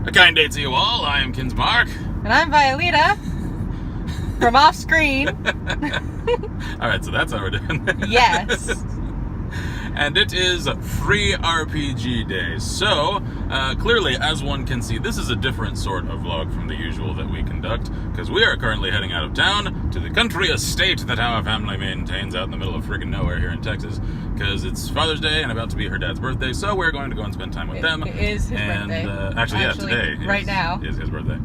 A kind day to you all. I am Kinsmarck. And I'm Violeta from off screen. Alright, so that's how we're doing this. Yes. And it is Free RPG Day. So, clearly, as one can see, this is a different sort of vlog from the usual that we conduct, because we are currently heading out of town to the country estate that our family maintains out in the middle of friggin' nowhere here in Texas, because it's Father's Day and about to be her dad's birthday, so we're going to go and spend time with them. It is his birthday. Actually, today right now is his birthday,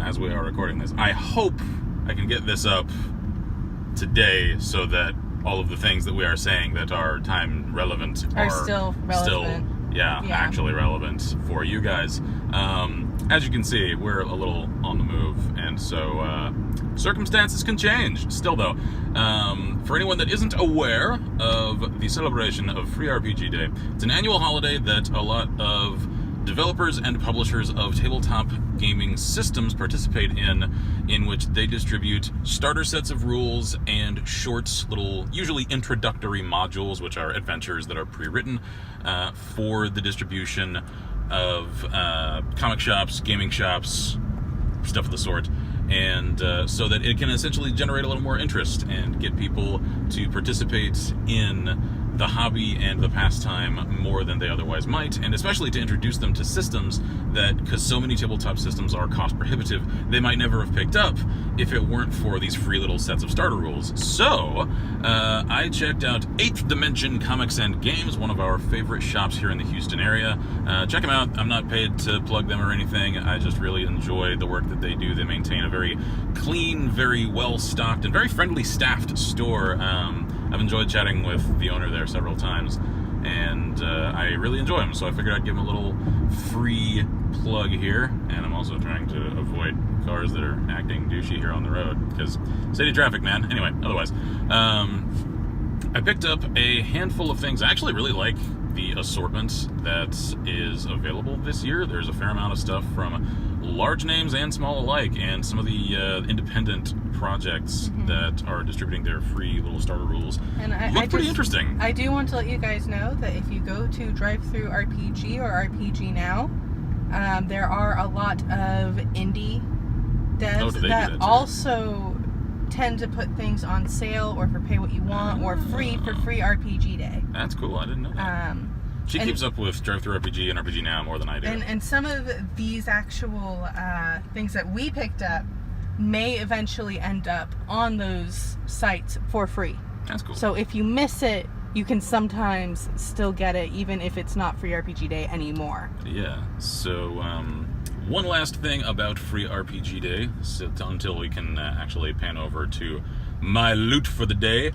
as we are recording this. I hope I can get this up today so that all of the things that we are saying that are time relevant are still relevant. Actually relevant for you guys. As you can see, we're a little on the move, and so circumstances can change. Still though, for anyone that isn't aware of the celebration of Free RPG Day, it's an annual holiday that a lot of developers and publishers of tabletop gaming systems participate in which they distribute starter sets of rules and short, little, usually introductory modules, which are adventures that are pre-written for the distribution of comic shops, gaming shops, stuff of the sort, and so that it can essentially generate a little more interest and get people to participate in the hobby and the pastime more than they otherwise might, and especially to introduce them to systems that, because so many tabletop systems are cost prohibitive, they might never have picked up if it weren't for these free little sets of starter rules. So, I checked out 8th Dimension Comics and Games, one of our favorite shops here in the Houston area. Check them out. I'm not paid to plug them or anything. I just really enjoy the work that they do. They maintain a very clean, very well-stocked, and very friendly staffed store. I've enjoyed chatting with the owner there several times, and I really enjoy him, so I figured I'd give him a little free plug here. And I'm also trying to avoid cars that are acting douchey here on the road, because city traffic, man. Anyway, otherwise, I picked up a handful of things. I actually really like the assortment that is available this year. There's a fair amount of stuff from large names and small alike, and some of the independent projects that are distributing their free little starter rules look pretty interesting. I do want to let you guys know that if you go to Drive-Thru RPG or RPG Now, there are a lot of indie devs that also tend to put things on sale or for pay what you want or free for Free RPG Day. That's cool. I didn't know that. She keeps up with Drive-Thru RPG and RPG Now more than I do. And some of these actual things that we picked up may eventually end up on those sites for free. That's cool. So if you miss it, you can sometimes still get it, even if it's not Free RPG Day anymore. Yeah. So, one last thing about Free RPG Day, until we can actually pan over to my loot for the day,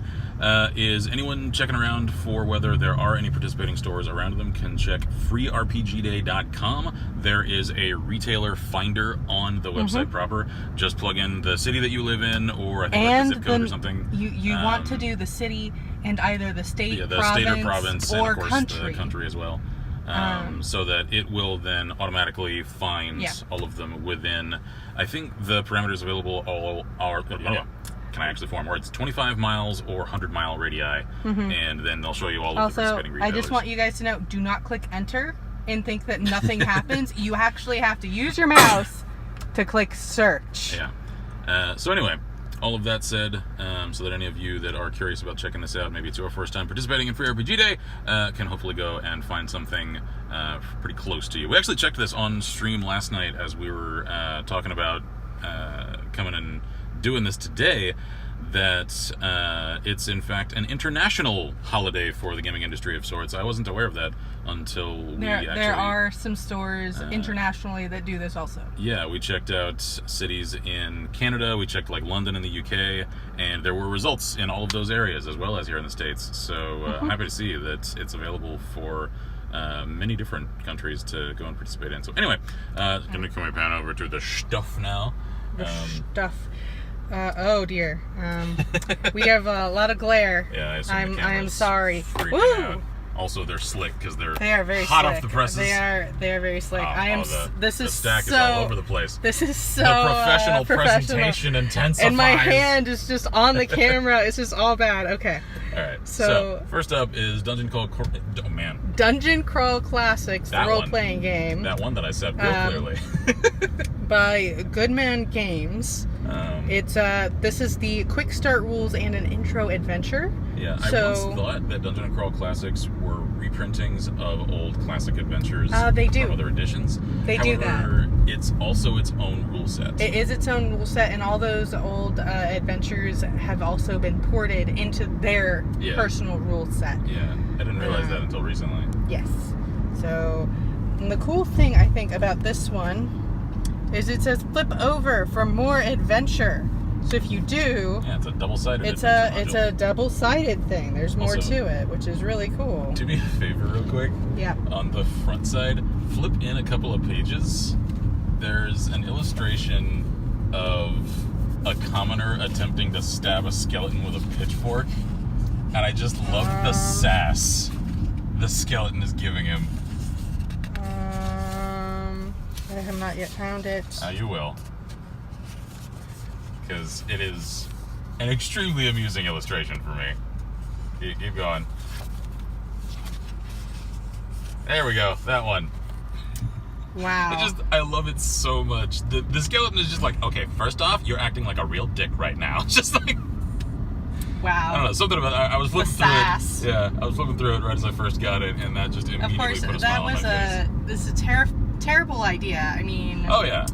is anyone checking around for whether there are any participating stores around them can check freerpgday.com. There is a retailer finder on the website proper. Just plug in the city that you live in, or I think like the zip code or something. You want to do the city and either the state, state or province, or and of course country. The country as well. So that it will then automatically find all of them within, I think the parameters available all are, can I actually form words, 25 miles or 100-mile radii, and then they'll show you all of the participating retailers. I just want you guys to know, do not click enter and think that nothing happens. You actually have to use your mouse to click search. Yeah. So anyway, all of that said, so that any of you that are curious about checking this out, maybe it's your first time participating in Free RPG Day, can hopefully go and find something pretty close to you. We actually checked this on stream last night as we were talking about coming and doing this today, that it's in fact an international holiday for the gaming industry of sorts. I wasn't aware of that until there are some stores internationally that do this also. Yeah, we checked out cities in Canada, we checked like London in the UK, and there were results in all of those areas as well as here in the States. So I'm happy to see that it's available for many different countries to go and participate in. So anyway, can we pan over to the stuff now? The stuff. Oh dear. We have a lot of glare. Yeah, I am sorry. Woo! Also, they're slick because they are very hot slick. off the presses. They are very slick. The stack is all over the place. This is so the professional presentation intensifies. And my hand is just on the camera. It's just all bad. Okay. All right. So first up is Dungeon Crawl Classics, the role-playing game. That one that I said real clearly. By Goodman Games. This is the quick start rules and an intro adventure. Yeah, I once thought that Dungeon Crawl Classics were reprintings of old classic adventures they do. from other editions. They do that. It's also its own rule set. It is its own rule set, and all those old adventures have also been ported into their personal rule set. Yeah, I didn't realize that until recently. Yes. So, and the cool thing I think about this one is it says flip over for more adventure. So if you do, it's a double-sided. It's a double-sided thing. There's more to it, which is really cool. Do me a favor, real quick. Yeah. On the front side, flip in a couple of pages. There's an illustration of a commoner attempting to stab a skeleton with a pitchfork, and I just love the sass the skeleton is giving him. I have not yet found it. You will. Because it is an extremely amusing illustration for me. Keep going. There we go. That one. Wow. I love it so much. The skeleton is just like, okay, first off, you're acting like a real dick right now. Just like... Wow. I don't know, something about I was flipping through it. Yeah, I was flipping through it right as I first got it, and that just immediately put a smile on my face. This is a terrible idea. I mean... Oh, yeah.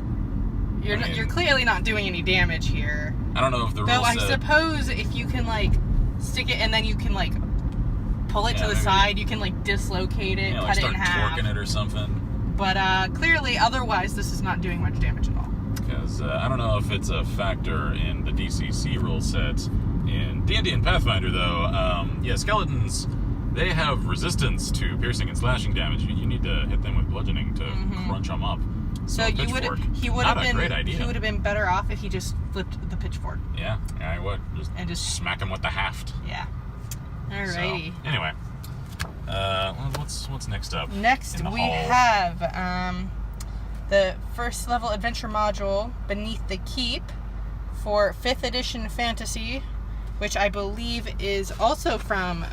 You're clearly not doing any damage here. I don't know if the rules I suppose if you can, like, stick it and then you can, like, pull it to the side, you can, like, dislocate it, cut it in half. Torquing it or something. But clearly, otherwise, this is not doing much damage at all. Because I don't know if it's a factor in the DCC rule set. In D&D and Pathfinder, though, skeletons, they have resistance to piercing and slashing damage. You need to hit them with bludgeoning to crunch them up. So he would have been better off if he just flipped the pitchfork. Yeah, I would. Just smack him with the haft. Yeah. Alrighty. So, anyway, what's next up? Next we have the first level adventure module, Beneath the Keep, for 5th edition fantasy, which I believe is also from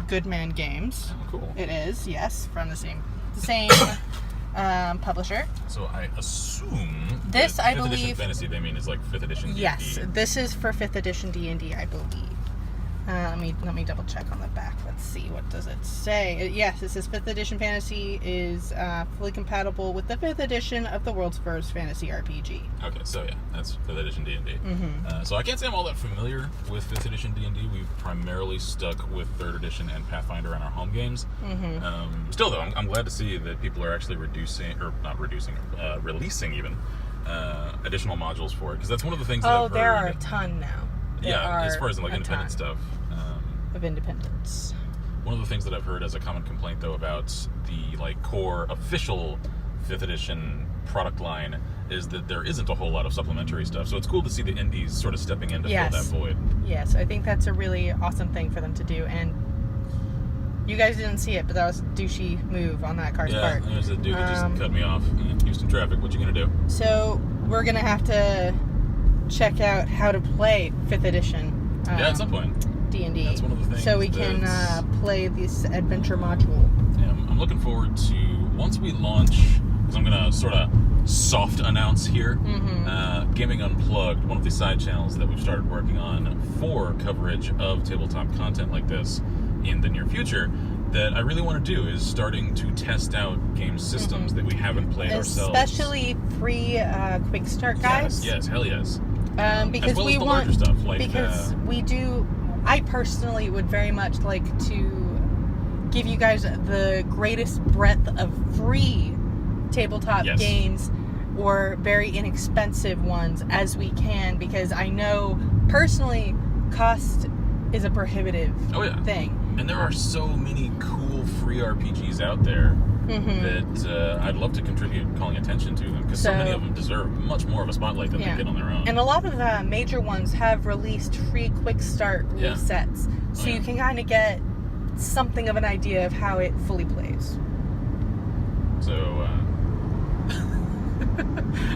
Goodman Games. Oh, cool. It is, yes, from the same publisher. So I assume this, I believe, 5th edition fantasy they mean is like 5th edition D&D. Yes, this is for 5th edition D&D, I believe. Let me double check on the back. Let's see, what does it say? Yes, it says 5th edition fantasy is fully compatible with the 5th edition of the world's first fantasy RPG. Okay, so yeah, that's 5th edition D&D. So I can't say I'm all that familiar with 5th edition D&D. We've primarily stuck with 3rd edition and Pathfinder on our home games. Still though, I'm glad to see that people are actually releasing even additional modules for it, because that's one of the things that I've heard. There are a ton now. As far as like independent stuff. Of independence. One of the things that I've heard as a common complaint though about the like core official 5th edition product line is that there isn't a whole lot of supplementary stuff. So it's cool to see the indies sort of stepping in to fill that void. Yes, I think that's a really awesome thing for them to do. And you guys didn't see it, but that was a douchey move on that car's part. Yeah, there's a dude that just cut me off. Houston traffic, what you gonna do? So we're gonna have to check out how to play 5th edition. At some point. D&D. That's one of the things. So we can play this adventure module. Yeah, I'm looking forward to, once we launch, because I'm going to sort of soft announce here, Gaming Unplugged, one of the side channels that we've started working on for coverage of tabletop content like this in the near future, that I really want to do is starting to test out game systems that we haven't played ourselves. Especially free quick start guides. Yes, hell yes. Because as well we as the want larger stuff, like, because we do. I personally would very much like to give you guys the greatest breadth of free tabletop games or very inexpensive ones as we can, because I know personally cost is a prohibitive thing. And there are so many cool free RPGs out there that I'd love to contribute calling attention to them, because so many of them deserve much more of a spotlight than they get on their own. And a lot of major ones have released free quick start rule sets, so you can kind of get something of an idea of how it fully plays. So,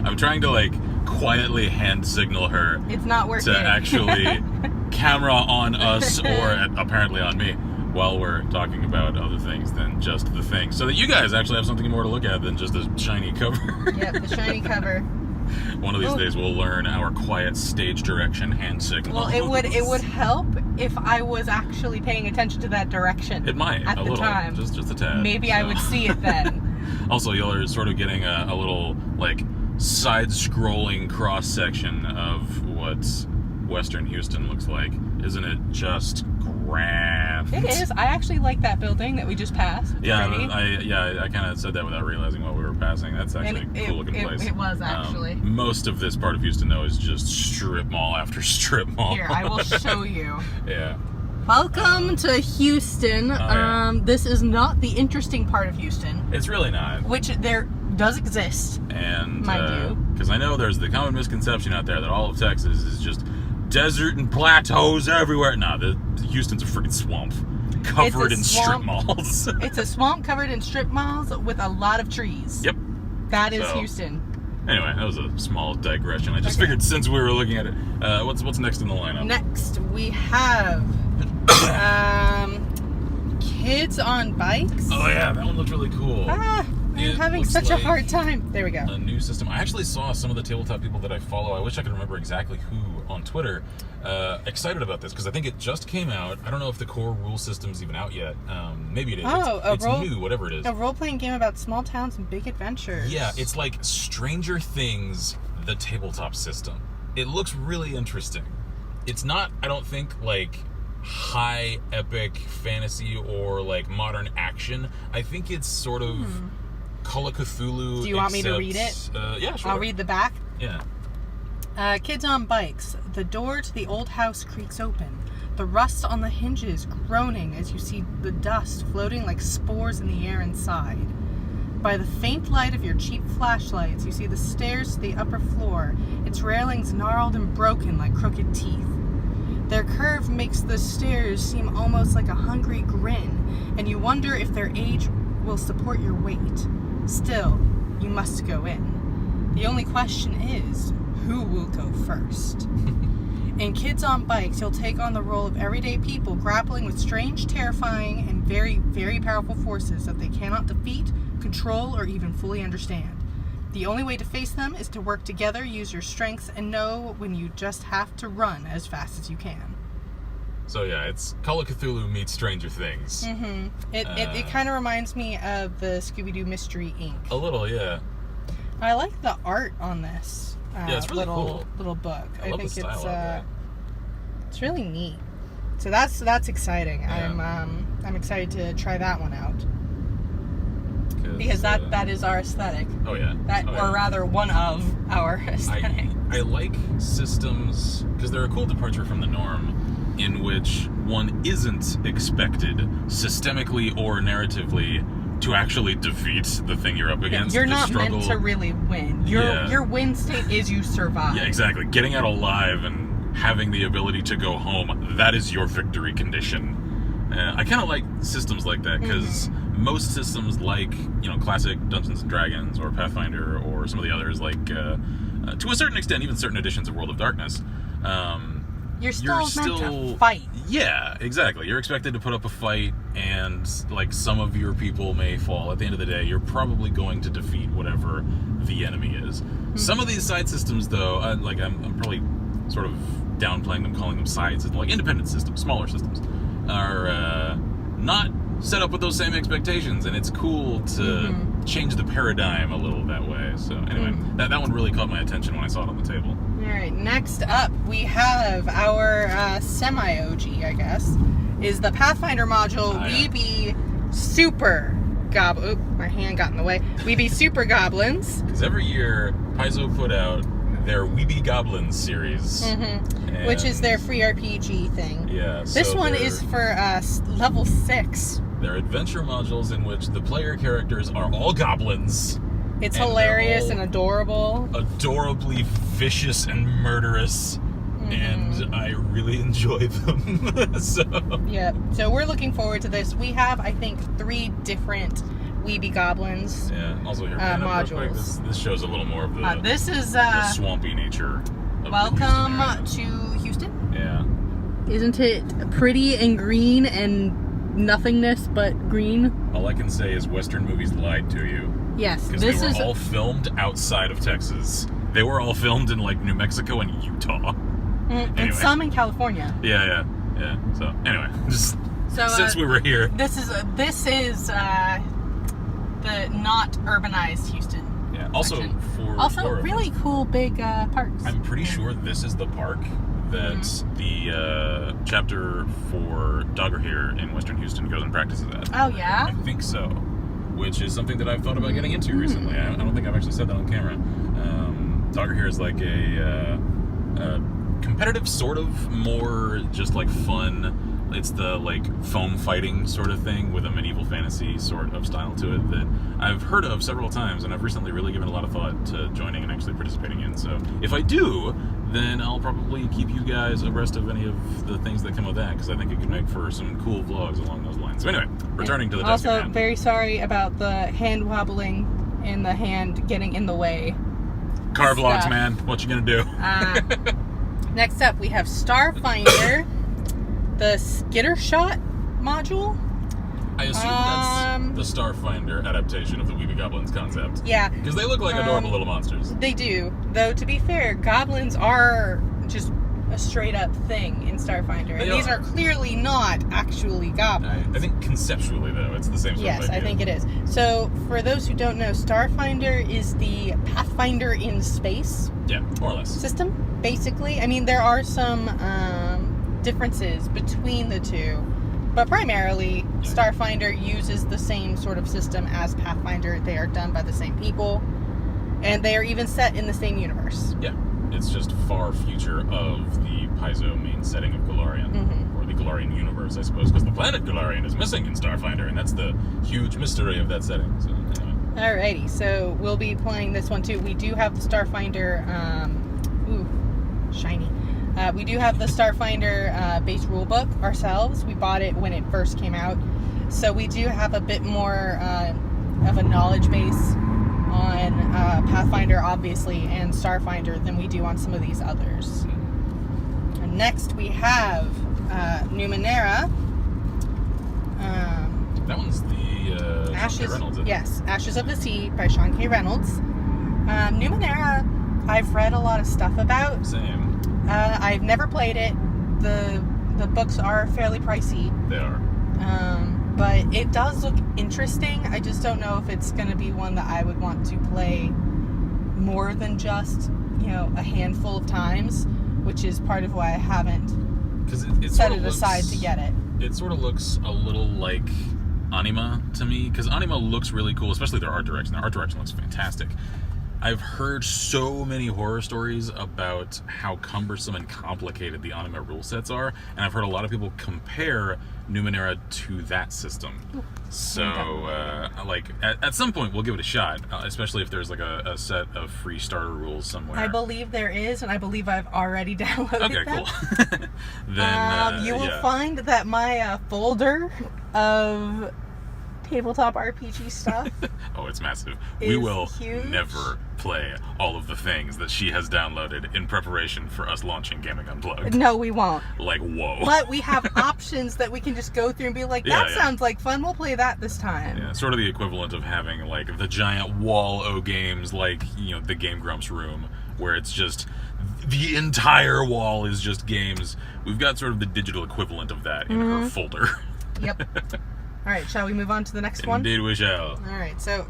I'm trying to, like, quietly hand signal her. It's not working. To actually camera on us, or apparently on me, while we're talking about other things than just the thing. So that you guys actually have something more to look at than just a shiny cover. Yep, the shiny cover. One of these days we'll learn our quiet stage direction hand signal. Well, it would help if I was actually paying attention to that direction. It might, at a the little, time. just a tad. Maybe I would see it then. Also, you're sort of getting a little, like, side-scrolling cross-section of what Western Houston looks like. Isn't it just grand? It is. I actually like that building that we just passed. Yeah, I kind of said that without realizing what we were passing. That's actually a cool-looking place. It was, actually. Most of this part of Houston, though, is just strip mall after strip mall. Here, I will show you. Yeah. Welcome to Houston. Yeah. This is not the interesting part of Houston. It's really not. Which there does exist. And, mind you. Because I know there's the common misconception out there that all of Texas is just desert and plateaus everywhere. Nah, Houston's a freaking swamp. Covered in strip malls. It's a swamp covered in strip malls with a lot of trees. Yep. That is Houston. Anyway, that was a small digression. I just figured since we were looking at it, what's next in the lineup? Next, we have Kids on Bikes. Oh yeah, that one looked really cool. I'm having such a hard time. There we go. A new system. I actually saw some of the tabletop people that I follow. I wish I could remember exactly who on Twitter. Excited about this because I think it just came out. I don't know if the core rule system's even out yet. Maybe it is. It's new, whatever it is. A role-playing game about small towns and big adventures. Yeah, it's like Stranger Things, the tabletop system. It looks really interesting. It's not, I don't think, like high epic fantasy or like modern action. I think it's sort of Call of Cthulhu. Do you want me to read it? Yeah, sure. I'll read the back. Yeah. Kids on Bikes. The door to the old house creaks open. The rust on the hinges groaning as you see the dust floating like spores in the air inside. By the faint light of your cheap flashlights, you see the stairs to the upper floor, its railings gnarled and broken like crooked teeth. Their curve makes the stairs seem almost like a hungry grin, and you wonder if their age will support your weight. Still, you must go in. The only question is, who will go first? In Kids on Bikes, you'll take on the role of everyday people grappling with strange, terrifying, and very, very powerful forces that they cannot defeat, control, or even fully understand. The only way to face them is to work together, use your strengths, and know when you just have to run as fast as you can. So yeah, it's Call of Cthulhu meets Stranger Things. Mm-hmm. It kind of reminds me of the Scooby-Doo Mystery Inc. A little, yeah. I like the art on this. Yeah, it's really cool. Little book. I love think the style it's really neat. So that's exciting. Yeah. I'm excited to try that one out. Because that is our aesthetic. Oh yeah. Or rather, one of our aesthetics. I like systems because they're a cool departure from the norm, in which one isn't expected systemically or narratively to actually defeat the thing you're up against. You're not meant to really win. Your win state is you survive. Yeah, exactly. Getting out alive and having the ability to go home, that is your victory condition. I kind of like systems like that because most systems like, classic Dungeons & Dragons or Pathfinder or some of the others, like, to a certain extent, even certain editions of World of Darkness, You're still meant to fight. Yeah, exactly. You're expected to put up a fight, and like some of your people may fall. At the end of the day, you're probably going to defeat whatever the enemy is. Some of these side systems, though, I'm probably sort of downplaying them, calling them sides, like independent systems, smaller systems, are not set up with those same expectations, and it's cool to change the paradigm a little that way. So anyway, that one really caught my attention when I saw it on the table. Alright, next up we have our semi-OG, I guess, is the Pathfinder module. We be super goblin. Oop, my hand got in the way. We be super goblins. Because every year, Paizo put out their Weeby Goblins series. Which is their free RPG thing. Yeah. This one is for level 6. They're adventure modules in which the player characters are all goblins. It's hilarious and adorable. Adorably vicious and murderous. and I really enjoy them. So we're looking forward to this. We have, I think, 3 different Weeby Goblins also here, modules. This shows a little more of the, this is the swampy nature of welcome the to Houston. Yeah. Isn't it pretty and green and nothingness but green? All I can say is Western movies lied to you. Yes. Because they were all filmed outside of Texas. They were all filmed in, like, New Mexico and Utah. Anyway. And some in California. Yeah. So, anyway, just since we were here. This is the not urbanized Houston. Yeah. Also, section. Really cool big parks. I'm pretty sure this is the park that the chapter for Dogger here in Western Houston goes and practices at. Oh, yeah? I think so. Which is something that I've thought about getting into recently. I don't think I've actually said that on camera. Dogger here is like a competitive, sort of, more just like fun. It's the like foam fighting sort of thing with a medieval fantasy sort of style to it that I've heard of several times, and I've recently really given a lot of thought to joining and actually participating in. So if I do, then I'll probably keep you guys abreast of any of the things that come with that, because I think it could make for some cool vlogs along those lines. So anyway, returning to the desk. Also, very sorry about the hand wobbling and the hand getting in the way. Car vlogs, man. What you gonna do? Next up, we have Starfinder, the skitter shot module. I assume that's the Starfinder adaptation of the Weeby Goblins concept. Yeah. Because they look like adorable little monsters. They do. Though, to be fair, goblins are just a straight up thing in Starfinder. And these are clearly not actually goblins. I think conceptually, though, it's the same sort of idea. Yes, I think it is. So, for those who don't know, Starfinder is the Pathfinder in space. Yeah, more or less. System, basically. I mean, there are some differences between the two. But primarily, Starfinder uses the same sort of system as Pathfinder. They are done by the same people. And they are even set in the same universe. Yeah. It's just far future of the Paizo main setting of Golarion. Or the Golarion universe, I suppose, because the planet Golarion is missing in Starfinder, and that's the huge mystery of that setting. So, anyway. Alrighty, so we'll be playing this one too. We do have the Starfinder, shiny. We do have the Starfinder base rulebook ourselves. We bought it when it first came out. So we do have a bit more of a knowledge base on Pathfinder, obviously, and Starfinder than we do on some of these others. And next we have Numenera. That one's the Ashes, Sean K. Reynolds, isn't it? Yes, Ashes of the Sea by Sean K. Reynolds. Numenera, I've read a lot of stuff about. Same. I've never played it. The books are fairly pricey. They are. But it does look interesting. I just don't know if it's going to be one that I would want to play more than just, a handful of times, which is part of why I haven't set it aside to get it. It sort of looks a little like Anima to me, because Anima looks really cool, especially their art direction. Their art direction looks fantastic. I've heard so many horror stories about how cumbersome and complicated the Anima rule sets are, and I've heard a lot of people compare Numenera to that system. So, at some point, we'll give it a shot, especially if there's like a set of free starter rules somewhere. I believe there is, and I believe I've already downloaded them. Okay, cool. Then you will find that my folder of tabletop RPG stuff. Oh, it's massive. We will huge. Never play all of the things that she has downloaded in preparation for us launching Gaming Unplugged. No, we won't. Like, whoa. But we have options that we can just go through and be like, that sounds like fun, we'll play that this time. Yeah, sort of the equivalent of having, like, the giant wall o' games, like, the Game Grumps room, where it's just, the entire wall is just games. We've got sort of the digital equivalent of that in her folder. Yep. All right, shall we move on to the next one? Indeed we shall. All right, so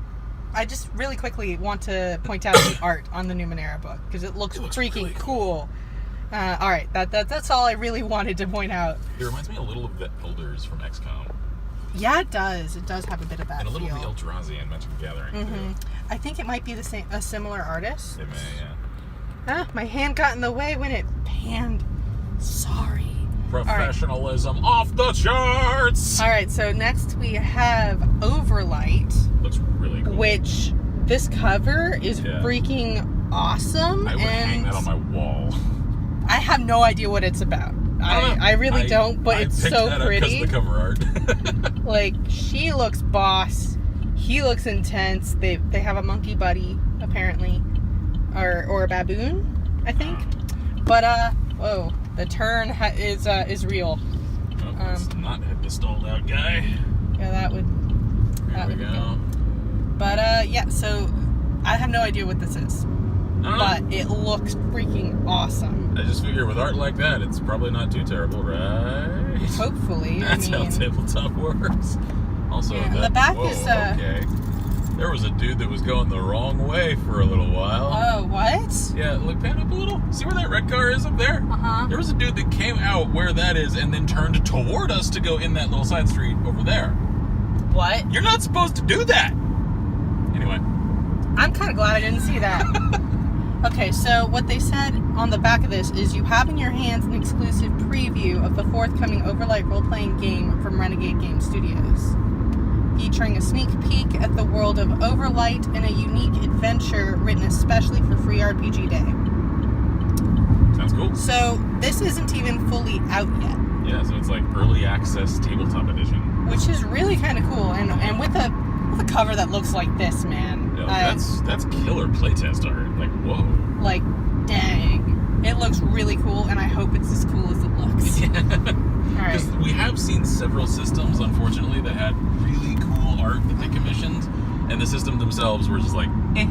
I just really quickly want to point out the art on the Numenera book, because it looks freaking really cool. All right, that's all I really wanted to point out. It reminds me a little of the Elders from XCOM. Yeah, it does. It does have a bit of that and a little feel. of the Eldrazi in Magic the Gathering, too. I think it might be a similar artist. It may, yeah. My hand got in the way when it panned. Sorry. Professionalism off the charts! Alright, so next we have Overlight. Looks really cool. Which, this cover is freaking awesome. I would hang that on my wall. I have no idea what it's about. I really don't, but it's so pretty. Because the cover art. Like, she looks boss. He looks intense. They have a monkey buddy, apparently. Or a baboon, I think. But, whoa. The turn is real. Oh, let's not hit the stalled out guy. Yeah, that would be good. But, yeah, so I have no idea what this is. But it looks freaking awesome. I just figure with art like that, it's probably not too terrible, right? Hopefully. That's how tabletop works. Also, yeah, the back is... okay. There was a dude that was going the wrong way for a little while. Oh, what? Yeah, look, pan up a little. See where that red car is up there? Uh-huh. There was a dude that came out where that is and then turned toward us to go in that little side street over there. What? You're not supposed to do that! Anyway. I'm kind of glad I didn't see that. Okay, so what they said on the back of this is you have in your hands an exclusive preview of the forthcoming Overlight role-playing game from Renegade Game Studios, featuring a sneak peek at the world of Overlight and a unique adventure written especially for Free RPG Day. Sounds cool. So this isn't even fully out yet. Yeah, so it's like early access tabletop edition, which is really kind of cool, and with a cover that looks like this, man. Yeah, that's killer playtest art. Like, whoa. Like, dang. It looks really cool, and I hope it's as cool as it looks. Yeah. Alright. Because we have seen several systems, unfortunately, that had really cool art that they commissioned, and the system themselves were just like, eh.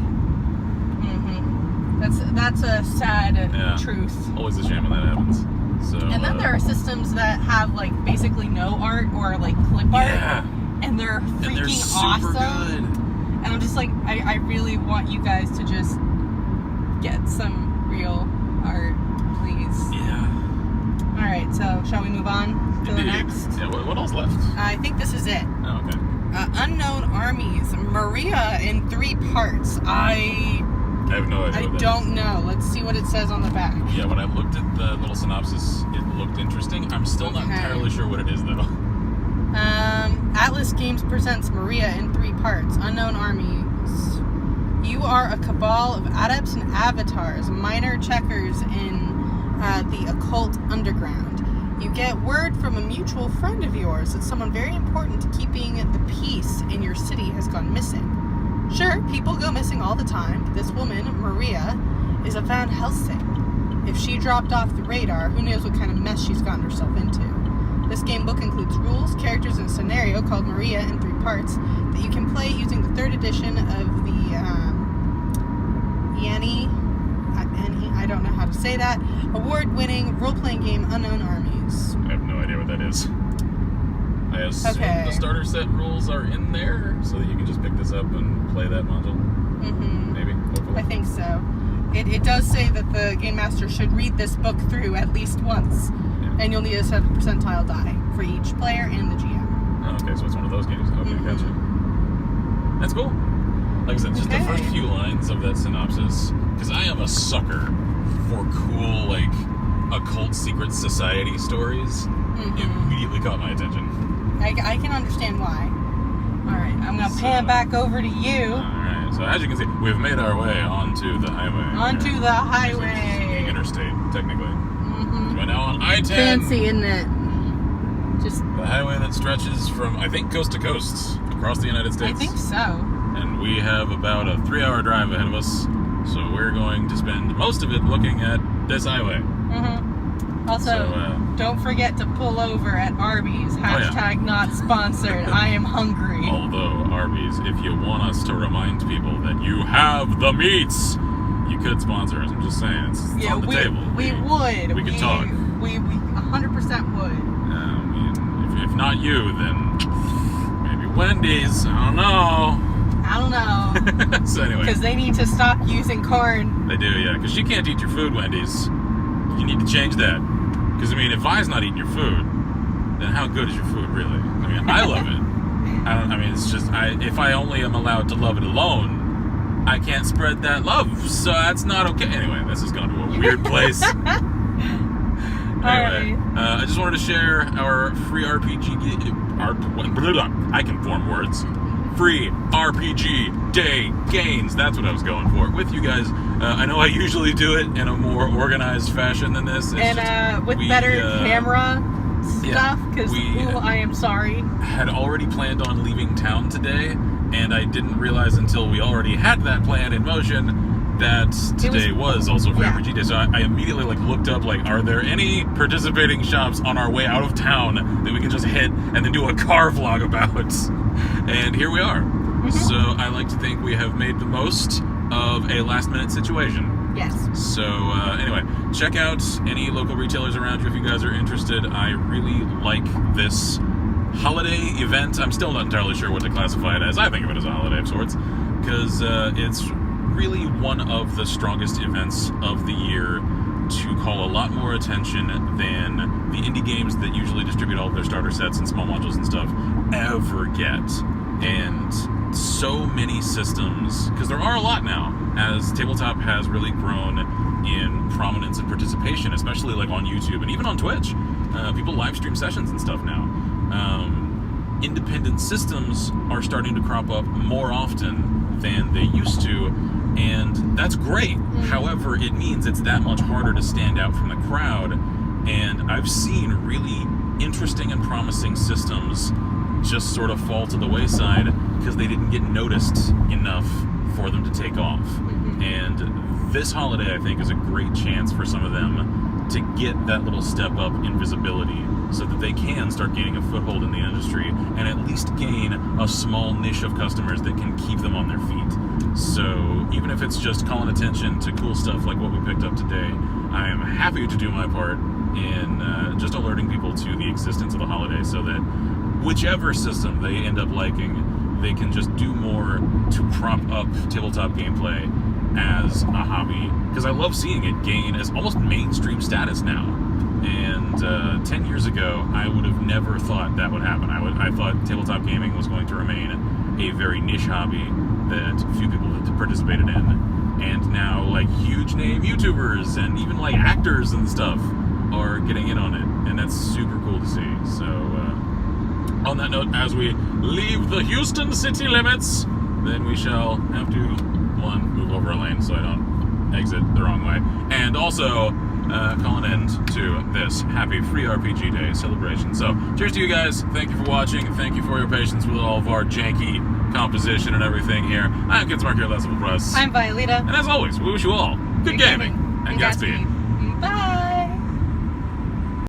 Mm-hmm. That's a sad truth. Always a shame when that happens. So, and then there are systems that have, like, basically no art or, like, clip art. And they're freaking super awesome. Good. And I'm just like, I really want you guys to just get some real art, please. Yeah. Alright, so shall we move on to the next? Yeah, what else left? I think this is it. Oh, okay. Unknown Armies, Maria in 3 parts. I have no idea. I don't know. Let's see what it says on the back. Yeah, when I looked at the little synopsis, it looked interesting. I'm still not entirely sure what it is, though. Atlas Games presents Maria in 3 parts. Unknown Armies. You are a cabal of adepts and avatars, minor checkers in the occult underground. You get word from a mutual friend of yours that someone very important to keeping the peace in your city has gone missing. Sure, people go missing all the time, but this woman, Maria, is a Van Helsing. If she dropped off the radar, who knows what kind of mess she's gotten herself into. This game book includes rules, characters, and a scenario called Maria in 3 parts that you can play using the 3rd edition of the I don't know how to say that, award-winning role-playing game Unknown Armies. I have no idea what that is. I assume the starter set rules are in there so that you can just pick this up and play that module. Mm-hmm. Maybe, hopefully. I think so. It does say that the Game Master should read this book through at least once. And you'll need a 7 percentile die for each player and the GM. Oh, okay, so it's one of those games. Okay, gotcha. That's cool. Like I said, just the first few lines of that synopsis, because I am a sucker for cool, like, occult secret society stories, immediately caught my attention. I can understand why. Alright, I'm going to pan back over to you. Alright, so as you can see, we've made our way onto the highway. Onto the highway. The interstate, technically. We're now on I-10. Fancy, isn't it? Just the highway that stretches from, I think, coast to coast across the United States. I think so. And we have about a 3-hour drive ahead of us, so we're going to spend most of it looking at this highway. Also, don't forget to pull over at Arby's. Hashtag not sponsored. I am hungry. Although, Arby's, if you want us to remind people that you have the meats, you could sponsor us. I'm just saying, it's on the table. We would. We could talk. We 100% would. If not you, then maybe Wendy's. I don't know. So anyway. Because they need to stop using corn. They do, yeah. Because you can't eat your food, Wendy's. You need to change that. Because, I mean, if I's not eating your food, then how good is your food, really? I mean, I love it. It's just, if I only am allowed to love it alone, I can't spread that love, so that's not okay. Anyway, this has gone to a weird place. Anyway, I just wanted to share our free RPG, I can form words, free RPG Day gains. That's what I was going for with you guys. I know I usually do it in a more organized fashion than this. And with better camera stuff, because I am sorry. Had already planned on leaving town today, and I didn't realize until we already had that plan in motion that today was also free RPG Day. So I immediately looked up are there any participating shops on our way out of town that we can just hit and then do a car vlog about? And here we are. Mm-hmm. So I like to think we have made the most of a last minute situation. Yes. So anyway, check out any local retailers around you if you guys are interested. I really like this holiday event. I'm still not entirely sure what to classify it as. I think of it as a holiday of sorts, because it's really one of the strongest events of the year to call a lot more attention than the indie games that usually distribute all of their starter sets and small modules and stuff ever get. And so many systems, because there are a lot now, as tabletop has really grown in prominence and participation, especially on YouTube and even on Twitch. People live stream sessions and stuff now. Independent systems are starting to crop up more often than they used to, and that's great. However, it means it's that much harder to stand out from the crowd, and I've seen really interesting and promising systems just sort of fall to the wayside because they didn't get noticed enough for them to take off. And this holiday, I think, is a great chance for some of them to get that little step up in visibility so that they can start gaining a foothold in the industry and at least gain a small niche of customers that can keep them on their feet. So even if it's just calling attention to cool stuff like what we picked up today, I am happy to do my part in just alerting people to the existence of the holiday so that whichever system they end up liking, they can just do more to prop up tabletop gameplay as a hobby, because I love seeing it gain as almost mainstream status now. And 10 years ago, I would have never thought that would happen. I thought tabletop gaming was going to remain a very niche hobby that few people had participated in. And now, huge name YouTubers and even actors and stuff are getting in on it, and that's super cool to see. So on that note, as we leave the Houston city limits, then we shall have to move over a lane so I don't exit the wrong way, and also call an end to this happy free RPG Day celebration. So cheers to you guys. Thank you for watching. Thank you for your patience with all of our janky composition and everything here. I'm Kinsmarck here at Lessable Press. I'm Violeta. And as always, we wish you all good gaming and Godspeed.